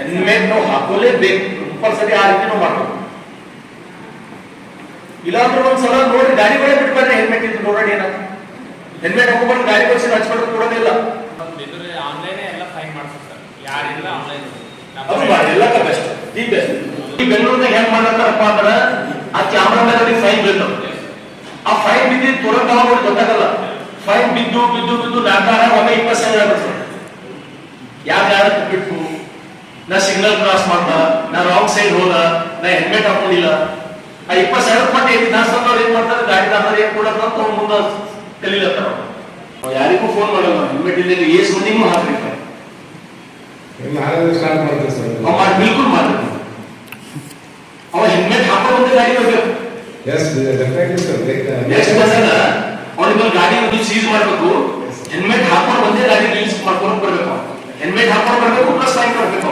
Helmet ನಾವು ಹಾಕೋಲೇಬೇಕು, compulsory ಆ ರೀತಿ ನಾವು ಮಾಡಬೇಕು. ಇಲ್ಲಾಂದ್ರೆ ಒಂದ್ಸಲ ನೋಡಿ ಗಾಡಿಗಳೇ ಬಿಟ್ಬಾರ್ರಿ, ಹೆಲ್ಮೆಟ್ ಇದ್ದು ನೋಡೋಣ ಏನ ಹೆಲ್ಮೆಟ್ ಹಾಕೊಂಡ್ಬಂದು ಗಾಡಿ ಬಸ್ಸಿನ ಹಚ್ಬಾರ್ದು ಕೊಡೋದಿಲ್ಲ. ಆನ್ಲೈನ್ ಎಲ್ಲ ಫೈನ್ ಮಾಡ್ತಾರೆ ಯಾರಿಲ್ಲ ಆನ್ಲೈನ್ ಅದು ಮಾಡಿ ಎಲ್ಲಕ್ಕ ಬೆಸ್ಟ್, ದಿ ಬೆಸ್ಟ್. ಈ ಬೆಂಗಳೂರಿನಾಗ ಹೆಂಗ್ ಮಾಡ್ತಾರಪ್ಪ ಅಂದ್ರ ಆ ಕ್ಯಾಮ್ರಾ ಮೇಲೆ ಅವ್ರಿಗೆ ಫೈನ್ ಬೀಳ್ತಾವ. ಆ ಫೈನ್ ಬಿದ್ದಿದ್ದು ತುರಂತ ಅವ್ರಿಗೆ ಗೊತ್ತಾಗಲ್ಲ. ಫೈನ್ ಬಿದ್ದು ಬಿದ್ದು ಬಿದ್ದು ನಾಲ್ಕಾರ ಒಮ್ಮೆ 20,000 ಆಗ್ಬಿಡ್ತಾರೆ. ಯಾರು ಬಿಟ್ಟು ನಾ ಸಿಗ್ನಲ್ ಕ್ರಾಸ್ ಮಾಡ್ದ, ನಾ ರಾಂಗ್ ಸೈಡ್ ಹೋದ, ನಾ ಹೆಲ್ಮೆಟ್ ಹಾಕೊಂಡಿಲ್ಲ, ಆ 20,000 ಕೊಟ್ಟು ದಾಸದವ್ರು ಏನ್ ಮಾಡ್ತಾರೆ, ಗಾಡಿದಾರರು ಏನ್ ಕೊಡಲ್ಲ ಅಂತ ಅವ್ರು ಮುಂದೆ ಕಲೀಲತ್ತಾರ. ಯಾರಿಗೂ ಫೋನ್ ಮಾಡಲ್ಲ, ಹೆಲ್ಮೆಟ್ ಇಲ್ಲದೆ ಏಸ್ ಮಂದಿಗೂ ಹಾಕ್ಬೇಕು ಬಿಲ್ಕುಲ್ ಮಾಡ್ಬೇಕು. ಅವ ಹೆಲ್ಮೆಟ್ ಹಾಕೊಂಡು ಮುಂದೆ ಗಾಡಿ ಬರ್ಬೇಕು. ಅವ್ನಿಗೆ ಗಾಡಿ ಸೀಸ್ ಮಾಡ್ಬೇಕು, ಹೆಲ್ಮೆಟ್ ಹಾಕೊಂಡು ಬಂದೇ ಗಾಡಿ ರಿಲೀಸ್ ಮಾಡ್ಕೊಂಡು ಬರ್ಬೇಕು. ಹೆಲ್ಮೆಟ್ ಹಾಕೊಂಡು ಬರ್ಬೇಕು ಪ್ಲಸ್ ಫೈನ್ ಮಾಡ್ಬೇಕು.